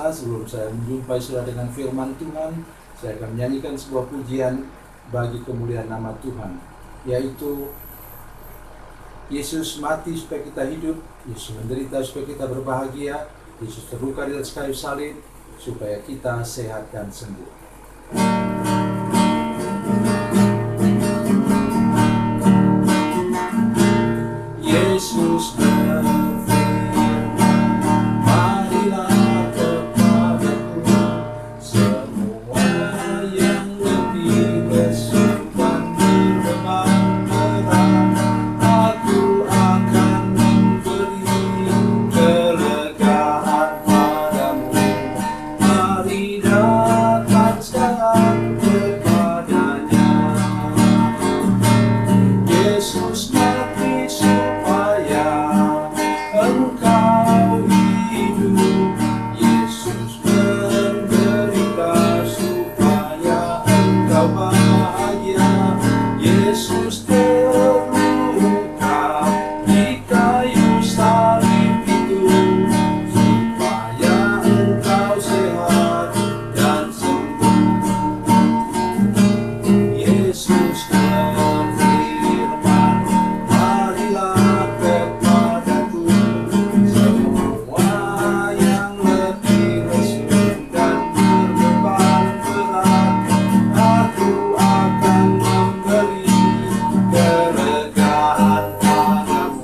pemirsa, sebelum saya menjumpai saudara dengan firman Tuhan, saya akan menyanyikan sebuah pujian bagi kemuliaan nama Tuhan, yaitu Yesus mati supaya kita hidup, Yesus menderita supaya kita berbahagia, Yesus terluka di atas kayu salib supaya kita sehat dan sembuh. Yesus berfirman, marilah kepadaku semua yang letih lesu dan berbeban berat, aku akan memberi kelegaan padamu. Mari datang sekarang kepadanya. Yesus mati supaya engkau hidup, Yesus menderita supaya engkau bahagia, Yesus terluka di kayu salib itu supaya engkau sehat dan sembuh. Yesus berfirman, marilah kepadaku semua yang letih lesu dan berbeban berat, aku akan memberi kelegaan padamu.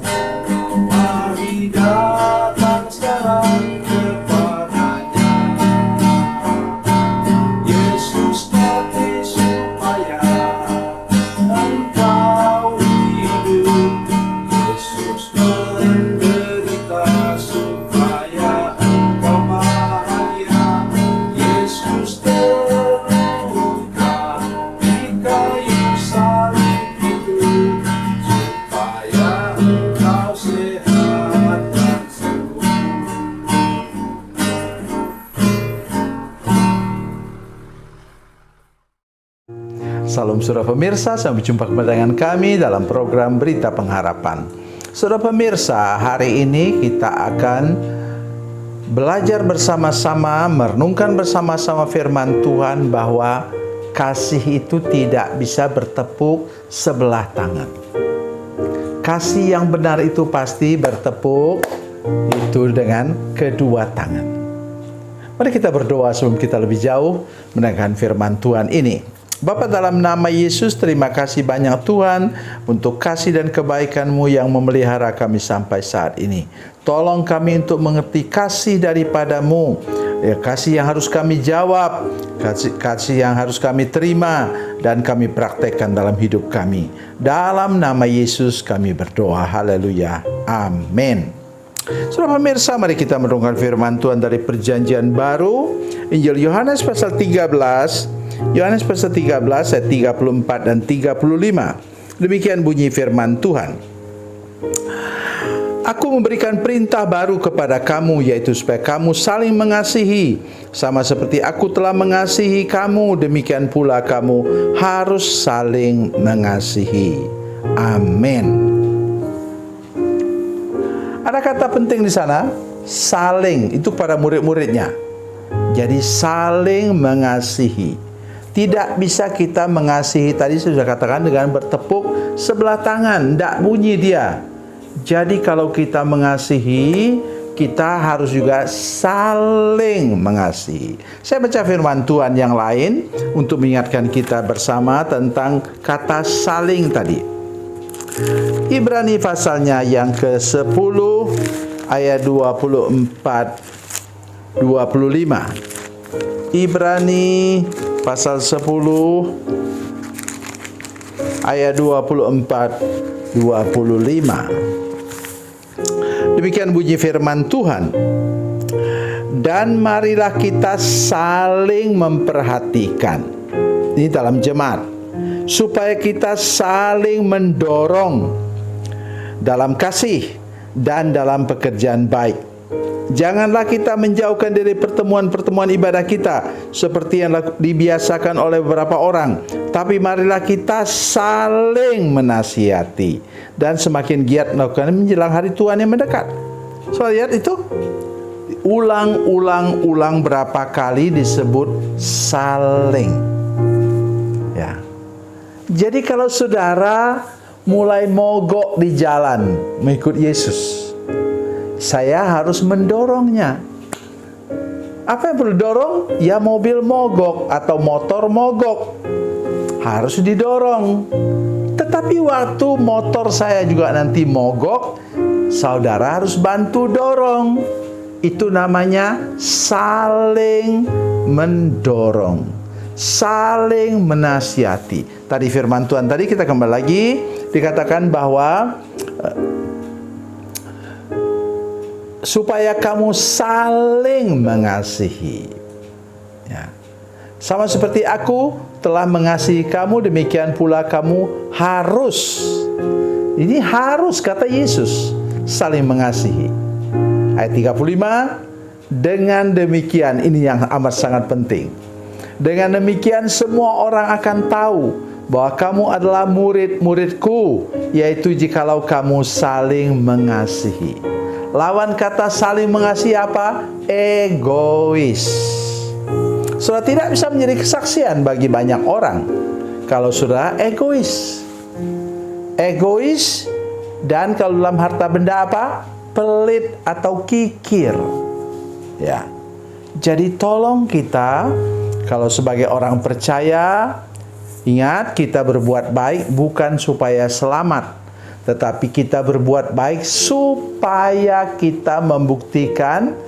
Mari datang sekarang kepadanya. Yesus mati supaya engkau hidup, Yesus menderita supaya engkau bahagia, Yesus terluka di kayu salib itu supaya engkau sehat dan sembuh. Salam saudara pemirsa, sampai jumpa kembali dengan kami dalam program Berita Pengharapan. Saudara pemirsa, hari ini kita akan belajar bersama-sama, merenungkan bersama-sama firman Tuhan bahwa kasih itu tidak bisa bertepuk sebelah tangan. Kasih yang benar itu pasti bertepuk itu dengan kedua tangan. Mari kita berdoa sebelum kita lebih jauh mendengarkan firman Tuhan ini. Bapa, dalam nama Yesus, terima kasih banyak Tuhan untuk kasih dan kebaikan-Mu yang memelihara kami sampai saat ini. Tolong kami untuk mengerti kasih daripada-Mu, ya, kasih yang harus kami jawab, kasih yang harus kami terima dan kami praktekkan dalam hidup kami. Dalam nama Yesus kami berdoa. Haleluya. Amin. Saudara pemirsa, mari kita merenungkan firman Tuhan dari Perjanjian Baru, Injil Yohanes pasal 13. Yohanes pasal 13 ayat 34 dan 35. Demikian bunyi firman Tuhan. Aku memberikan perintah baru kepada kamu, yaitu supaya kamu saling mengasihi. Sama seperti aku telah mengasihi kamu, demikian pula kamu harus saling mengasihi. Amin. Ada kata penting di sana, saling, itu para murid-muridnya. Jadi saling mengasihi. Tidak bisa kita mengasihi, tadi saya sudah katakan, dengan bertepuk sebelah tangan, tidak bunyi dia. Jadi kalau kita mengasihi, kita harus juga saling mengasihi. Saya baca firman Tuhan yang lain untuk mengingatkan kita bersama tentang kata saling tadi. Ibrani pasalnya yang ke-10 ayat 24-25. Ibrani pasal 10 ayat 24-25. Demikian bunyi firman Tuhan. Dan marilah kita saling memperhatikan. Ini dalam jemaat. Supaya kita saling mendorong dalam kasih dan dalam pekerjaan baik. Janganlah kita menjauhkan dari pertemuan-pertemuan ibadah kita seperti yang dibiasakan oleh beberapa orang, tapi marilah kita saling menasihati dan semakin giat melakukan menjelang hari Tuhan yang mendekat. So, lihat itu ulang berapa kali disebut saling. Ya. Jadi kalau saudara mulai mogok di jalan mengikut Yesus, saya harus mendorongnya. Apa yang perlu dorong? Ya mobil mogok atau motor mogok. Harus didorong. Tetapi waktu motor saya juga nanti mogok, saudara harus bantu dorong. Itu namanya saling mendorong, saling menasihati. Tadi firman Tuhan tadi kita kembali lagi dikatakan bahwa supaya kamu saling mengasihi. Ya. Sama seperti aku telah mengasihi kamu, demikian pula kamu harus. Ini harus, kata Yesus, saling mengasihi. Ayat 35, dengan demikian, ini yang amat sangat penting. Dengan demikian semua orang akan tahu bahwa kamu adalah murid-muridku, yaitu jikalau kamu saling mengasihi. Lawan kata saling mengasihi apa? Egois. Saudara tidak bisa menjadi kesaksian bagi banyak orang kalau saudara egois. Egois dan kalau dalam harta benda apa? Pelit atau kikir. Ya. Jadi tolong kita kalau sebagai orang percaya, ingat kita berbuat baik bukan supaya selamat, tetapi kita berbuat baik supaya kita membuktikan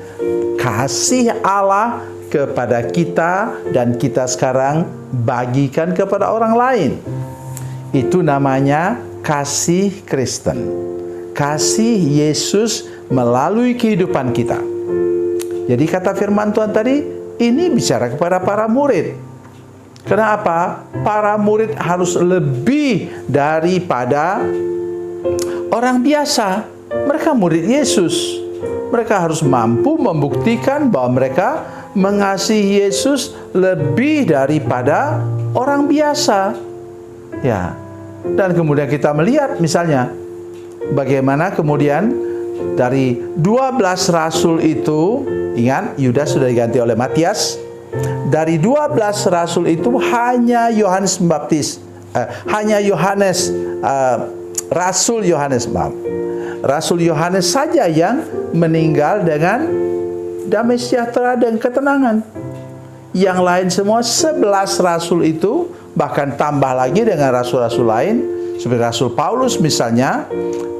kasih Allah kepada kita dan kita sekarang bagikan kepada orang lain. Itu namanya kasih Kristen. Kasih Yesus melalui kehidupan kita. Jadi kata firman Tuhan tadi, ini bicara kepada para murid. Kenapa? Para murid harus lebih daripada orang biasa. Mereka murid Yesus. Mereka harus mampu membuktikan bahwa mereka mengasihi Yesus lebih daripada orang biasa. Ya. Dan kemudian kita melihat misalnya bagaimana kemudian dari 12 rasul itu, ingat Yudas sudah diganti oleh Matias. Dari 12 rasul itu hanya Yohanes Pembaptis, Rasul Yohanes saja yang meninggal dengan damai sejahtera dan ketenangan. Yang lain semua 11 rasul itu, bahkan tambah lagi dengan rasul-rasul lain seperti Rasul Paulus misalnya,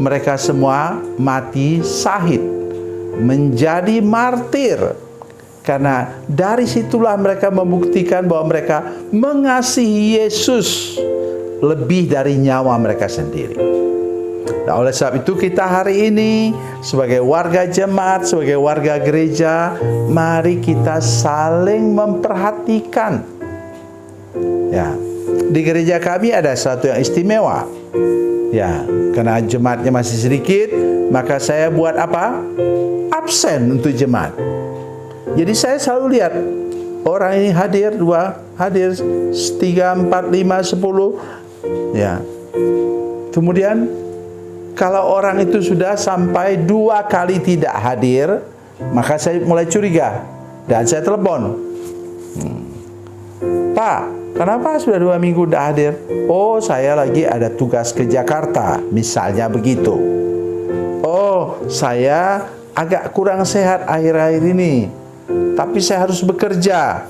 mereka semua mati syahid, menjadi martir. Karena dari situlah mereka membuktikan bahwa mereka mengasihi Yesus lebih dari nyawa mereka sendiri. Nah, oleh sebab itu kita hari ini sebagai warga jemaat, sebagai warga gereja, mari kita saling memperhatikan. Ya, di gereja kami ada satu yang istimewa. Ya, karena jemaatnya masih sedikit, maka saya buat apa? Absen untuk jemaat. Jadi saya selalu lihat orang ini hadir 2, hadir 3, 4, 5, 10. Ya. Kemudian kalau orang itu sudah sampai 2 kali tidak hadir, maka saya mulai curiga dan saya telepon. Pak, kenapa sudah 2 minggu tidak hadir? Oh, saya lagi ada tugas ke Jakarta, misalnya begitu. Oh, saya agak kurang sehat akhir-akhir ini, tapi saya harus bekerja.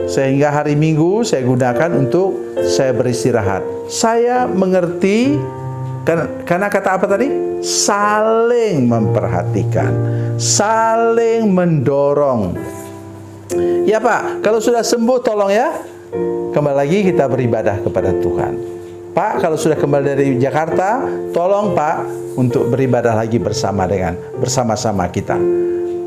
Sehingga hari Minggu saya gunakan untuk saya beristirahat. Saya mengerti karena kata apa tadi? Saling memperhatikan, saling mendorong. Ya Pak, kalau sudah sembuh tolong ya, kembali lagi kita beribadah kepada Tuhan. Pak, kalau sudah kembali dari Jakarta, tolong Pak untuk beribadah lagi bersama-sama kita.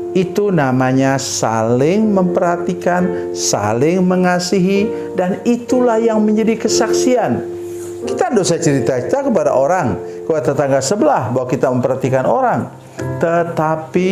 Itu namanya saling memperhatikan, saling mengasihi, dan itulah yang menjadi kesaksian. Kita tidak usah cerita-cerita kepada orang, kepada tetangga sebelah bahwa kita memperhatikan orang. Tetapi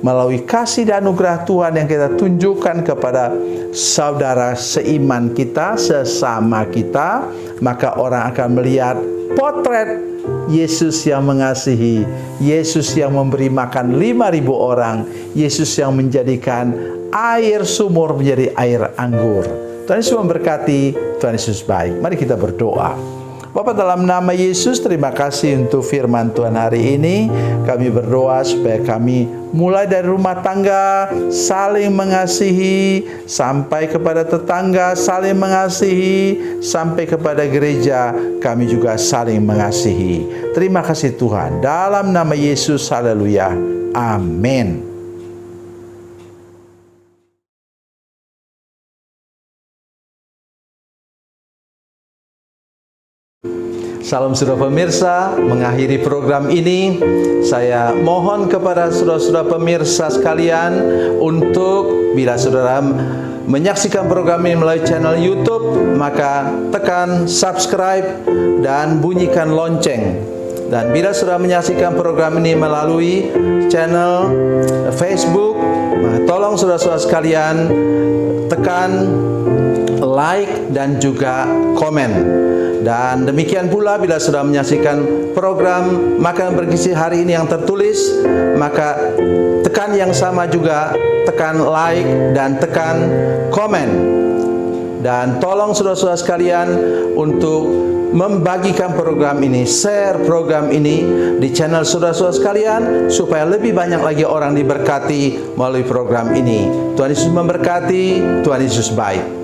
melalui kasih dan anugerah Tuhan yang kita tunjukkan kepada saudara seiman kita, sesama kita, maka orang akan melihat potret Yesus yang mengasihi, Yesus yang memberi makan 5.000 orang, Yesus yang menjadikan air sumur menjadi air anggur. Tuhan Yesus memberkati, Tuhan Yesus baik. Mari kita berdoa. Bapa, dalam nama Yesus, terima kasih untuk firman Tuhan hari ini. Kami berdoa supaya kami mulai dari rumah tangga saling mengasihi, sampai kepada tetangga saling mengasihi, sampai kepada gereja kami juga saling mengasihi. Terima kasih Tuhan. Dalam nama Yesus, haleluya. Amin. Salam saudara pemirsa, mengakhiri program ini saya mohon kepada saudara-saudara pemirsa sekalian untuk bila saudara menyaksikan program ini melalui channel YouTube, maka tekan subscribe dan bunyikan lonceng. Dan bila saudara menyaksikan program ini melalui channel Facebook, maka tolong saudara-saudara sekalian tekan like dan juga komen. Dan demikian pula bila sudah menyaksikan program Makanan Bergizi hari ini yang tertulis, maka tekan yang sama juga, tekan like dan tekan komen. Dan tolong saudara-saudara sekalian untuk membagikan program ini, share program ini di channel saudara-saudara sekalian, supaya lebih banyak lagi orang diberkati melalui program ini. Tuhan Yesus memberkati, Tuhan Yesus baik.